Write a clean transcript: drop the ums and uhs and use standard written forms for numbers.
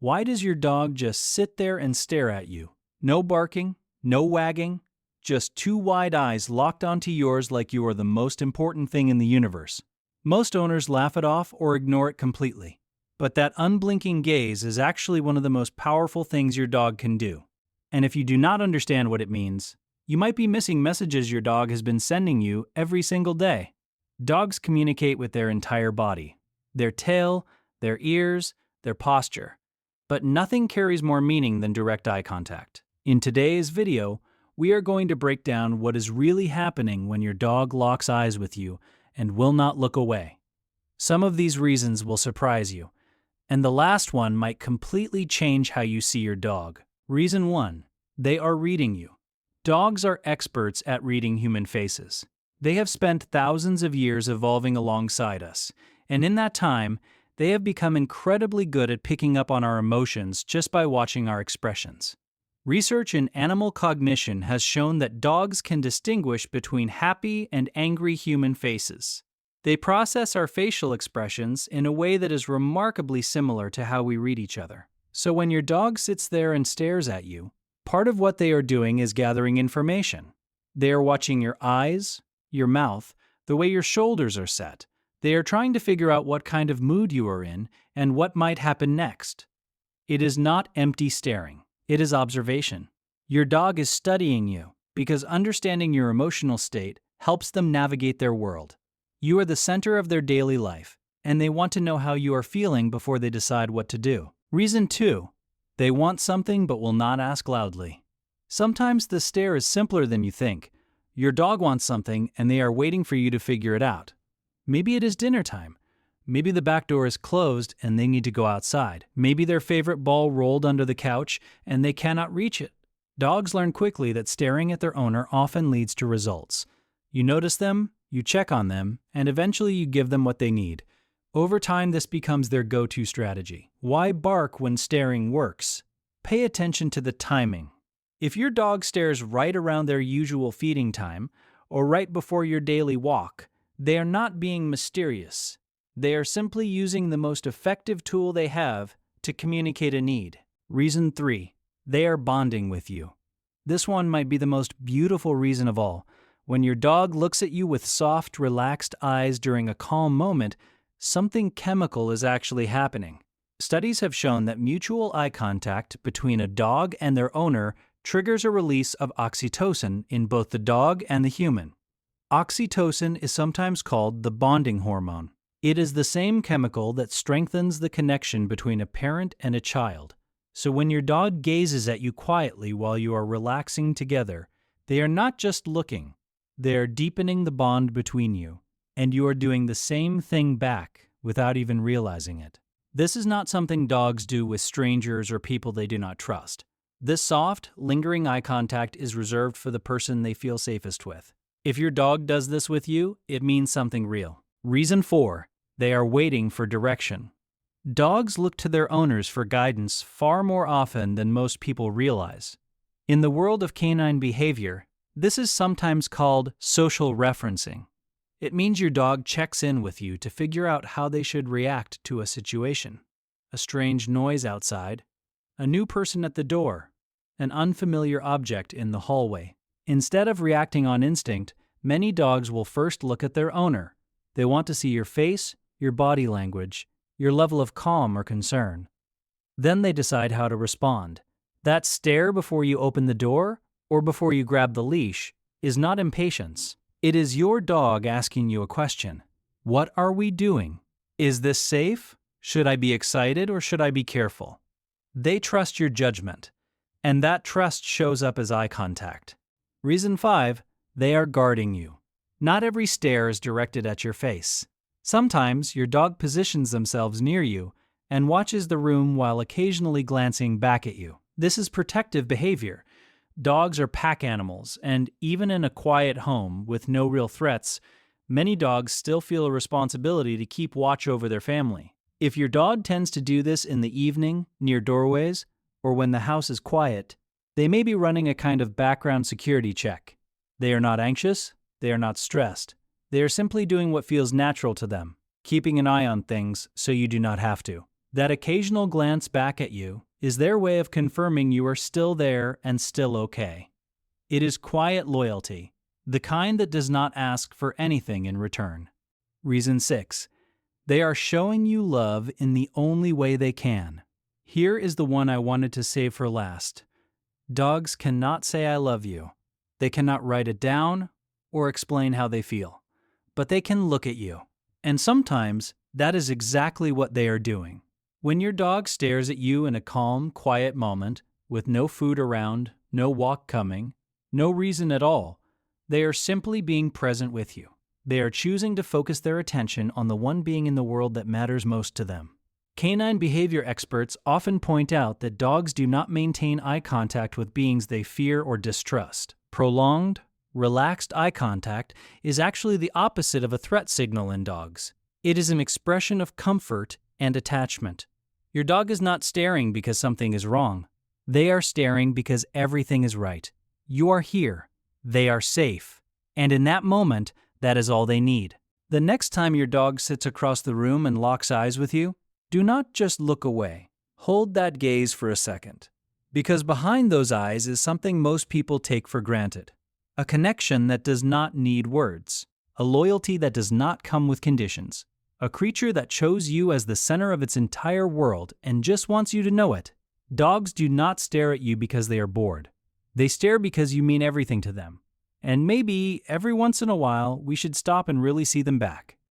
Why does your dog just sit there and stare at you? No barking, no wagging, just two wide eyes locked onto yours like you are the most important thing in the universe. Most owners laugh it off or ignore it completely. But that unblinking gaze is actually one of the most powerful things your dog can do. And if you do not understand what it means, you might be missing messages your dog has been sending you every single day. Dogs communicate with their entire body, their tail, their ears, their posture. But nothing carries more meaning than direct eye contact. In today's video, we are going to break down what is really happening when your dog locks eyes with you and will not look away. Some of these reasons will surprise you, and the last one might completely change how you see your dog. Reason 1. They are reading you. Dogs are experts at reading human faces. They have spent thousands of years evolving alongside us, and in that time, they have become incredibly good at picking up on our emotions just by watching our expressions. Research in animal cognition has shown that dogs can distinguish between happy and angry human faces. They process our facial expressions in a way that is remarkably similar to how we read each other. So when your dog sits there and stares at you, part of what they are doing is gathering information. They are watching your eyes, your mouth, the way your shoulders are set. They are trying to figure out what kind of mood you are in and what might happen next. It is not empty staring. It is observation. Your dog is studying you because understanding your emotional state helps them navigate their world. You are the center of their daily life, and they want to know how you are feeling before they decide what to do. Reason 2. They want something but will not ask loudly. Sometimes the stare is simpler than you think. Your dog wants something and they are waiting for you to figure it out. Maybe it is dinner time. Maybe the back door is closed and they need to go outside. Maybe their favorite ball rolled under the couch and they cannot reach it. Dogs learn quickly that staring at their owner often leads to results. You notice them, you check on them, and eventually you give them what they need. Over time, this becomes their go-to strategy. Why bark when staring works? Pay attention to the timing. If your dog stares right around their usual feeding time or right before your daily walk, they are not being mysterious. They are simply using the most effective tool they have to communicate a need. Reason 3. They are bonding with you. This one might be the most beautiful reason of all. When your dog looks at you with soft, relaxed eyes during a calm moment, something chemical is actually happening. Studies have shown that mutual eye contact between a dog and their owner triggers a release of oxytocin in both the dog and the human. Oxytocin is sometimes called the bonding hormone. It is the same chemical that strengthens the connection between a parent and a child. So when your dog gazes at you quietly while you are relaxing together, they are not just looking, they are deepening the bond between you, and you are doing the same thing back without even realizing it. This is not something dogs do with strangers or people they do not trust. This soft, lingering eye contact is reserved for the person they feel safest with. If your dog does this with you, it means something real. Reason 4. They are waiting for direction. Dogs look to their owners for guidance far more often than most people realize. In the world of canine behavior, this is sometimes called social referencing. It means your dog checks in with you to figure out how they should react to a situation. A strange noise outside, a new person at the door, an unfamiliar object in the hallway. Instead of reacting on instinct, many dogs will first look at their owner. They want to see your face, your body language, your level of calm or concern. Then they decide how to respond. That stare before you open the door or before you grab the leash is not impatience. It is your dog asking you a question. What are we doing? Is this safe? Should I be excited or should I be careful? They trust your judgment, and that trust shows up as eye contact. Reason 5. They are guarding you. Not every stare is directed at your face. Sometimes your dog positions themselves near you and watches the room while occasionally glancing back at you. This is protective behavior. Dogs are pack animals, and even in a quiet home with no real threats, many dogs still feel a responsibility to keep watch over their family. If your dog tends to do this in the evening, near doorways, or when the house is quiet, they may be running a kind of background security check. They are not anxious, they are not stressed. They are simply doing what feels natural to them, keeping an eye on things so you do not have to. That occasional glance back at you is their way of confirming you are still there and still okay. It is quiet loyalty, the kind that does not ask for anything in return. Reason 6. They are showing you love in the only way they can. Here is the one I wanted to save for last. Dogs cannot say I love you. They cannot write it down or explain how they feel. But they can look at you. And sometimes that is exactly what they are doing. When your dog stares at you in a calm, quiet moment, with no food around, no walk coming, no reason at all, they are simply being present with you. They are choosing to focus their attention on the one being in the world that matters most to them. Canine behavior experts often point out that dogs do not maintain eye contact with beings they fear or distrust. Prolonged, relaxed eye contact is actually the opposite of a threat signal in dogs. It is an expression of comfort and attachment. Your dog is not staring because something is wrong. They are staring because everything is right. You are here. They are safe. And in that moment, that is all they need. The next time your dog sits across the room and locks eyes with you, do not just look away. Hold that gaze for a second. Because behind those eyes is something most people take for granted. A connection that does not need words. A loyalty that does not come with conditions. A creature that chose you as the center of its entire world and just wants you to know it. Dogs do not stare at you because they are bored. They stare because you mean everything to them. And maybe, every once in a while, we should stop and really see them back.